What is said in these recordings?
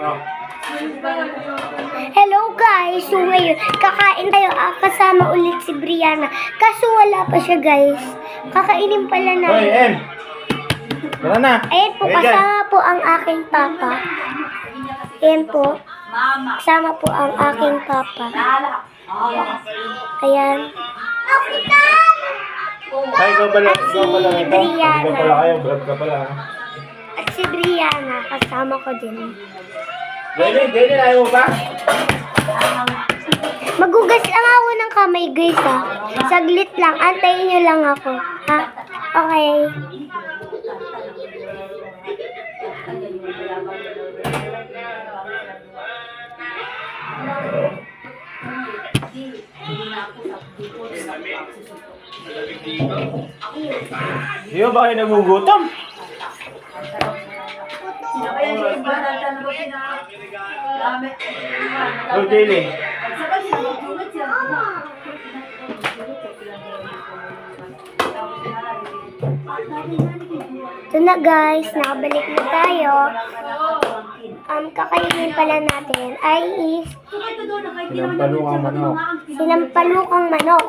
Oh. Hello guys! So ngayon, kakain tayo. Kasama ulit si Brianna. Kaso wala pa siya guys. Kakainin pala na. Hoy, Em! Tara na! Ayan po, kasama po ang aking papa. Ayan po. Kasama po ang aking papa. Ayan. Ay, ikaw pala. At si Ikaw pala. Brianna. Ikaw pala kayo. Vlog ka pala. At si Brianna, kasama ko din. Dali, ayaw mo ba? Magugas lang ako ng kamay guys ha. Saglit lang, antayin nyo lang ako. Ha? Okay. Di ba ba kayo nagugutom? Hoy, Daily. Ito na guys, nakabalik na tayo. Kakainin pala natin ay Sinampalukang manok. sinampalukang manok.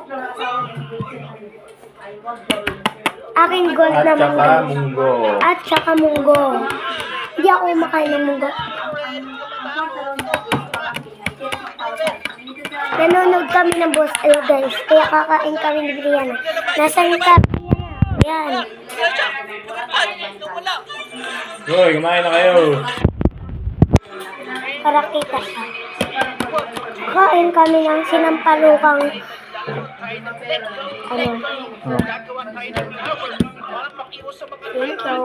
Aking gold At na saka munggo. munggo. At saka munggo. Hindi ako kumakain ng munggo. Nanonood kami ng Boss L guys. Kaya kakain kami ni Brianna. Nasaan ka? Ayan. Hoy, kumain na kayo. Para kita siya. Kain kami ng sinampalukang ano. Thank you.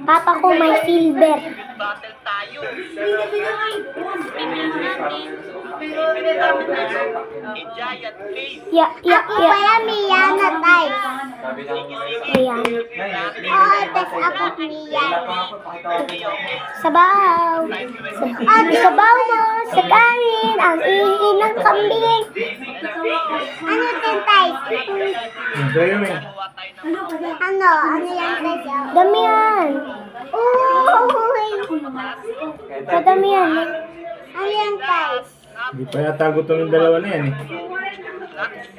Papa ko may silver. Ako pala Miana type. Ayan. Tas ako Miana. Sabaw. Sabaw mo sa kanin ang ihi ng kambing. Ano din type? Enjoy mo eh. Ano yan type? Damihan. Uy. Kadamihan. Ano yan type? Hindi pa yata gutom yung dalawa na yan eh.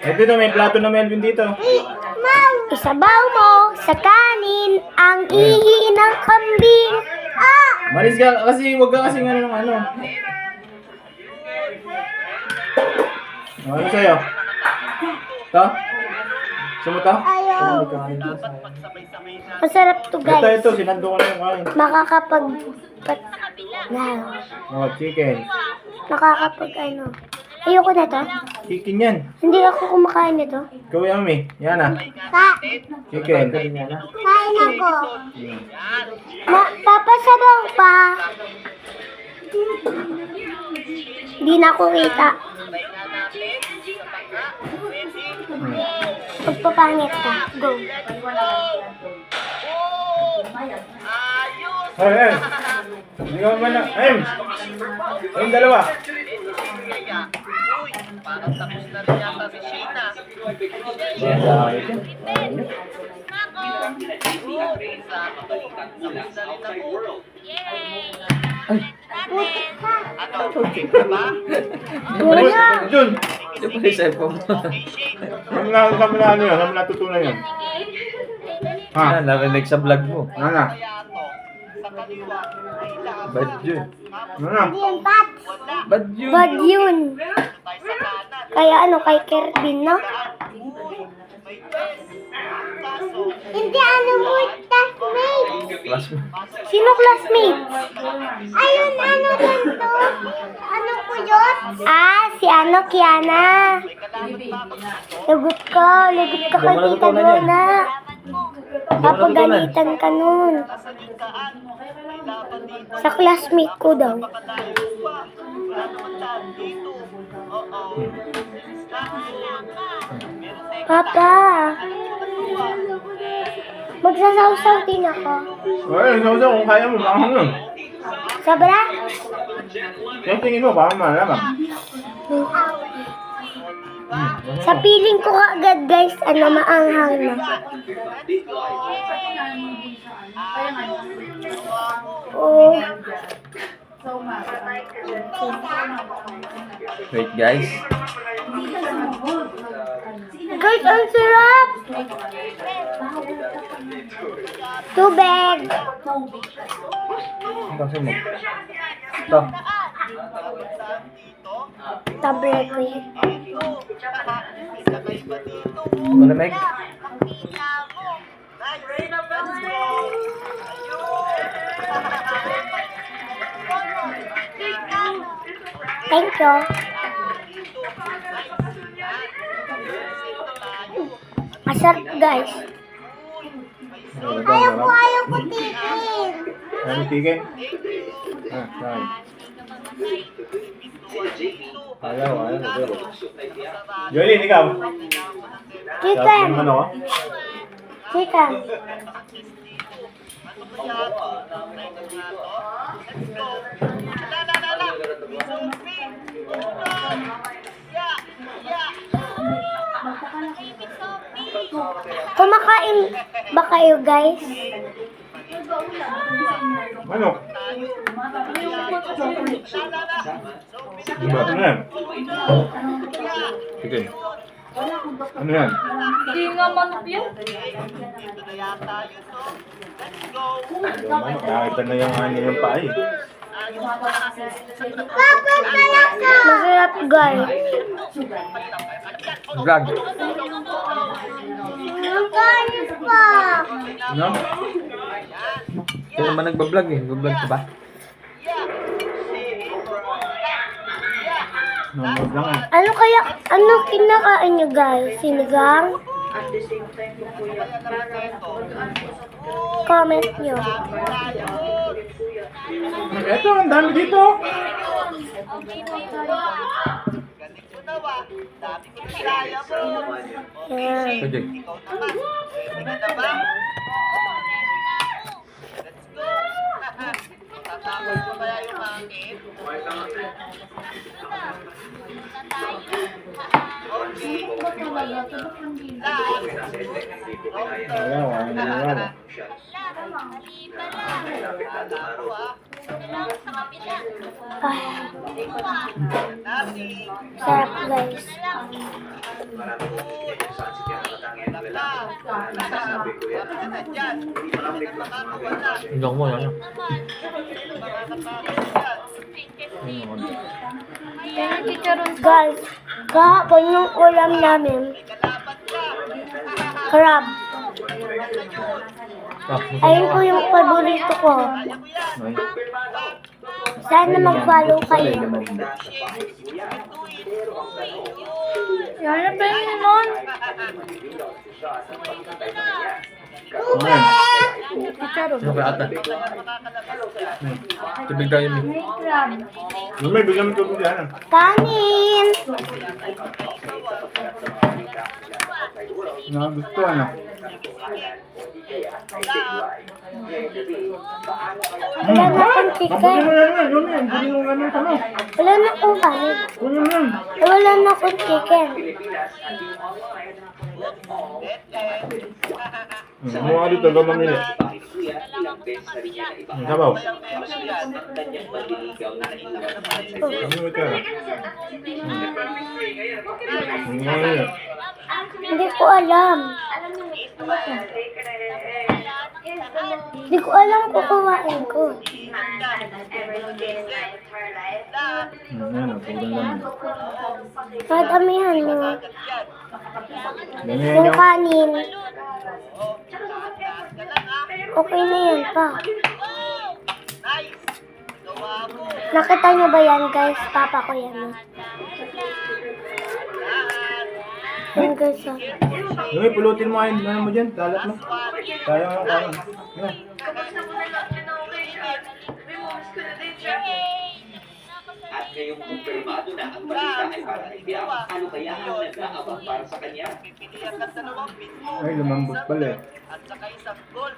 Eh dito, may plato na Melvin dito. Isabaw mo sa kanin ang ihi ng kambing. Malis ka kasi, wag ka kasi ng ano. Ano sa'yo? Ito? Gusto mo ito? Ayaw. Masarap to guys. Ito, sinando ko na yung kain. Oh, chicken. Makakapag ano. Ayoko na to. Chicken yan. Hindi ako kumakain nito. Ikaw yummy. Yan ah. Chicken. Kain ako. Papasabaw pa. Hindi na ako kita. Pagpapangit ka. Go. Hey, hey. Hindi ka man na. Hey! Ayun dalawa. Parang tapos na rin yata si Sheena. Wala. Jun! Yung pala yung cellphone mo. Kami na ano yun? Kami natutunan yun. Ha? Narinig sa vlog mo. Ano na? Bad yun. Ano na? Yun, Pat. Bad yun. Bad yun. Kaya ano, kay Kervin, no? Hindi ano mo, classmate. Class mo. Sino classmate? Ayun, ano ganito? Ano po yun? Si ano, Kiana. Lagot ka kay Tita Donna. Papagalitan ka nun. Sa classmate ko daw. Papa, magsasawsaw din ako. Ay, ikaw kung kaya mo, baka mo. Sobra? Kaya tingin mo, baka malaman. Sa piling ko agad guys, ano maanghang na. Oh. Wait, guys. Guys, ang sarap! Tubig! Ang kasi mo. Ito. Tablet ko yan. Malamig. Thank you. Masarap guys. Ayaw ko tikin. Ano tigin? Ah, sorry. Ayaw. Jolene, ikaw? Chicken. Sarap naman ako. Chicken. Kumakain ba kayo guys? Manok. Ano yan? Sige. Ano yan? Hindi nga manok yan. Manok. Nakita na yung ano yung paay. Masarap guys. Vlog. Nakain pa. Ano? Ito naman nagbablog eh. Nagbablog ka ba? Nanonood lang eh. Ano kinakain nyo guys? Sinigang? Comment nyo. Eto, ang dami dito. Yan. Pwede. Tatapos ko kaya yung hangin? Ayaw, ayaw. Sarap guys. Hindi ako mo yan. Guys, kahapon yung ulam namin. Crab. Ayun po yung paborito ko. Ay, Sana mag-follow kayo. Yan ba yun nun? ano yan? Ano kaya ata? Tubig tayo mi. Yung may bigyan mo tubig yan. Kanin! Gusto ano? Wala na akong chicken. Mabuti mo yan. Yun yan. Hindi yung ano sa mo. Wala na akong kanin. Yun yan. Wala na akong chicken. Mga dito, gamamili. Ang sabaw. Ano ito yan? Hindi ko alam. Hindi ko alam kung kumain ko. Ano, pagod lang. Madamihan mo. Ganyan Yung yung... kanin. Okay na yan pa. Nakita niyo ba yan guys? Papa ko yan. Yan guys. Yung pulutin mo ayun. Ano mo dyan? Talat mo. Sayang ang kain. Yan. At ngayong kumpirmado na ang balita ay para hindi ano kaya ang nag-aabang para sa kanya? Pipilihan ka sa dalawang mismo. Ay, lumambot pala eh. At saka isang goal.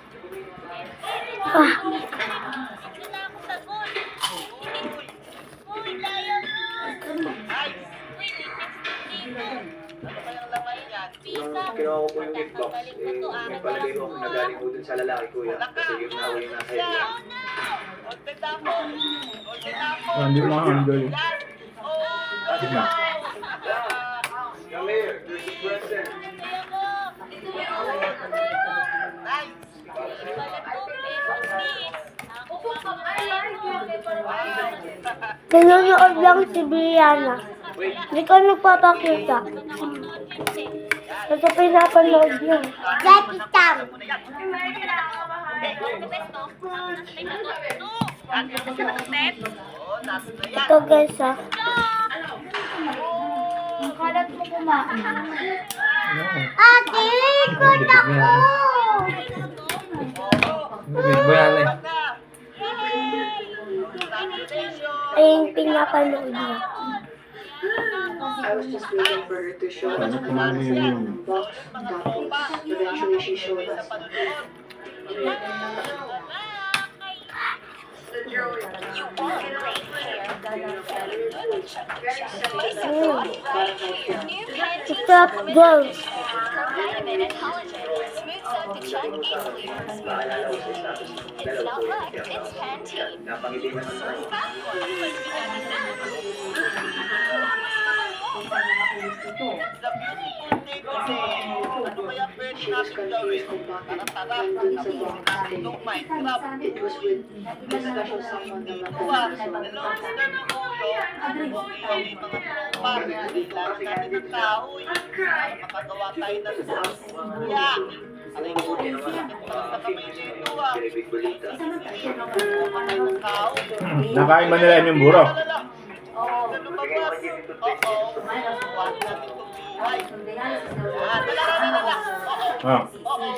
Ah, Ano kayang laman yan? Nung kinuha ko po yung gift box, may palagay ko kung nagaling po dun dun sa lalaki, kuya. Kasi yung naway na sa'yo. Golden apple. Golden apple. Hindi mo handle. Yan. Sige na. Come here, there's a present. Nice. Nanonood lang si Brianna. Hindi ko nagpapakita. Ito pinapanood niya. Jackie Chan. Ito guys ah. Kalat mo kumain. Ate, ikot ako! Big boy yan eh. Ayun, pinapanood niya. I was just waiting for her to show us Ano kumali yun? box tapos eventually she showed us. Stop girls. Naalala ko sa status ng dalawa ko yung napangiti naman tayo. Ano kaya pwede natin gawin? Tara-tara. Itong Minecraft. It was with the special someone na Hello, matalas. Mr. Nuyo. Okay, mga tropa. Kailangan natin ng kahoy. Makagawa tayo ng sasya. Aray ko, sa kamay nito ah. Big balita. Kuha tayo ng kahoy. Nakain ba nila yung buro? Oo. Lumabas. Oo. Kuha natin itong bihay. Yan. Dala. Oo. Ah. Oo.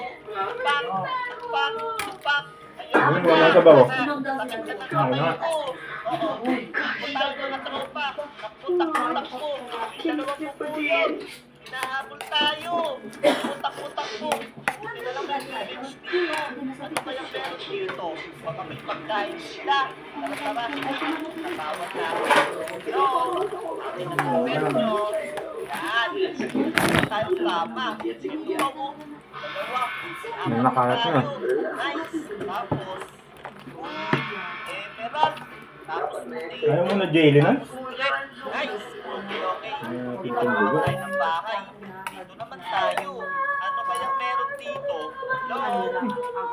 Pang. Pang. Pang. Ano mo nasa bawo? Sakit ka ng kamay ko. Oo. Tayo ko na tropa. Takbo. Dalawang pupuyon. Hinahabol tayo. Putak-putak-po. Buti na lang may village dito. Ano kaya meron dito? Baka may pagkain sila. Tara-tara. Natawag natin. No. Meron no. Yan. Meron tayong kama. Ito mo. Dalawa. May nakalat na. Nice. Tapos. Emerald. Tapos puti. Ayaw mo na jelly na? Nice. Okay. Tingkong dugo. Tayo ng bahay. Dito naman tayo. Ano kaya meron dito? No.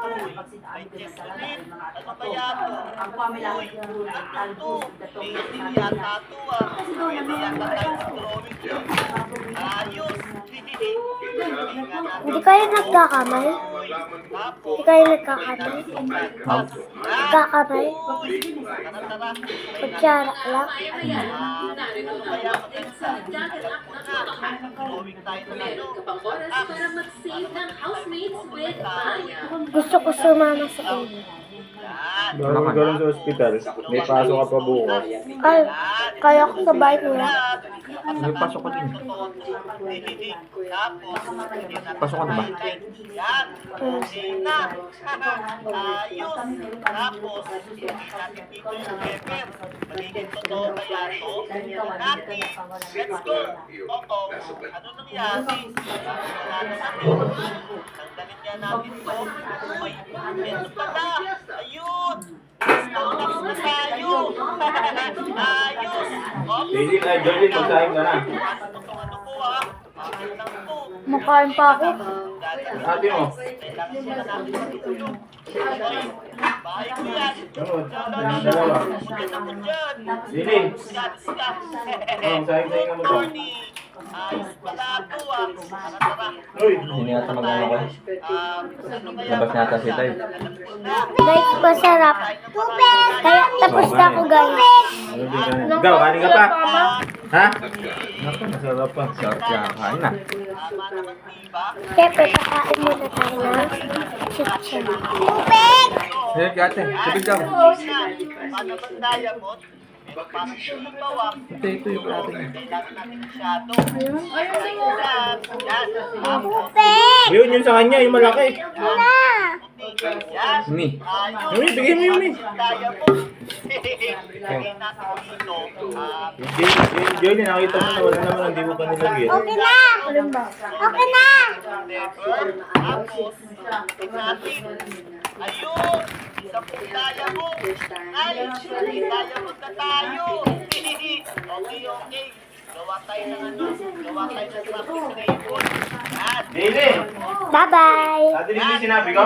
Uy, may jessalin. Ano kaya to? Uy, ano to? Painting yata to ah. Pwede yata tayo sa drawing yun. Ayos. Hindi kayo nagkakamay? Tapos, Hindi kayo nagkakamay? Nagkakamay? tara-tara. Kutsara lang? Ano kaya maganda? Alam ko na. Drawing tayo na ano. Para mag-save ng housemates with Maya. Gusto ko sumama sa inyo. Yan. Bago ka lang sa ospital, may pasok ka pa bukas. Ay, kaya ko sa bahay nila. May pasok ka din. Pasok ka na ba? Yan. Okay na. Ayos. Tapos, hindi natin dito yung pepper. Magiging totoo kaya to. Natin. Let's go. Oo. Ano nangyari? Wala na natin. Tanggalin niya natin to. Uy, ito pala. Ayun. Tapos na tayo. Ayos. Jelly na, jelly, magsahin ka na. Ano ko ah. Akin lang to. Makain pa ako. Ate mo. Kailangan sila natin matulog. Okay. Bahay ko yan. Ano? Yung dalawa. Maganda ko dyan. Jelly. Yan sila. Sahin ka mo to. Morning. Ayos pala ito ah. Tara-tara. Uy. Hindi yata mag-ano ko. Ano kaya? Labas yata si Tay. Guys, masarap. Kaya tapos na ako guys. Ano din ka na? Ikaw, kanin ka pa? Ha? Naku, masarap pa. Sarap siya. Kain na. Tama naman, diba? Siyempre, kakain muna tayo ng chicken. Tubig! Sige, ate. Tubig daw. Paano bang diamond? Parang sipaw ah. Ito yung ate niya. Kailangan natin masyado. Yan. Yan. Tapos. Tubig! Yun, yun sa kanya, yung malaki. Na! Yan. Ni. Ayos. Uy, bigay mo yun, eh. Kaya mo. Lagyan natin dito. Yung Joy, nakita mo na wala naman, hindi mo pa nilagyan. Okay na! Okay na! Never. Tapos, natin. Ayun. Isa po kaya mo. Ayos. Kaya mo na tayo. Okay. Gawa tayo ng ano. Gawa tayo ng traffic ribbon. Yan. Daily! Bye-bye! Ate, hindi sinabi ko?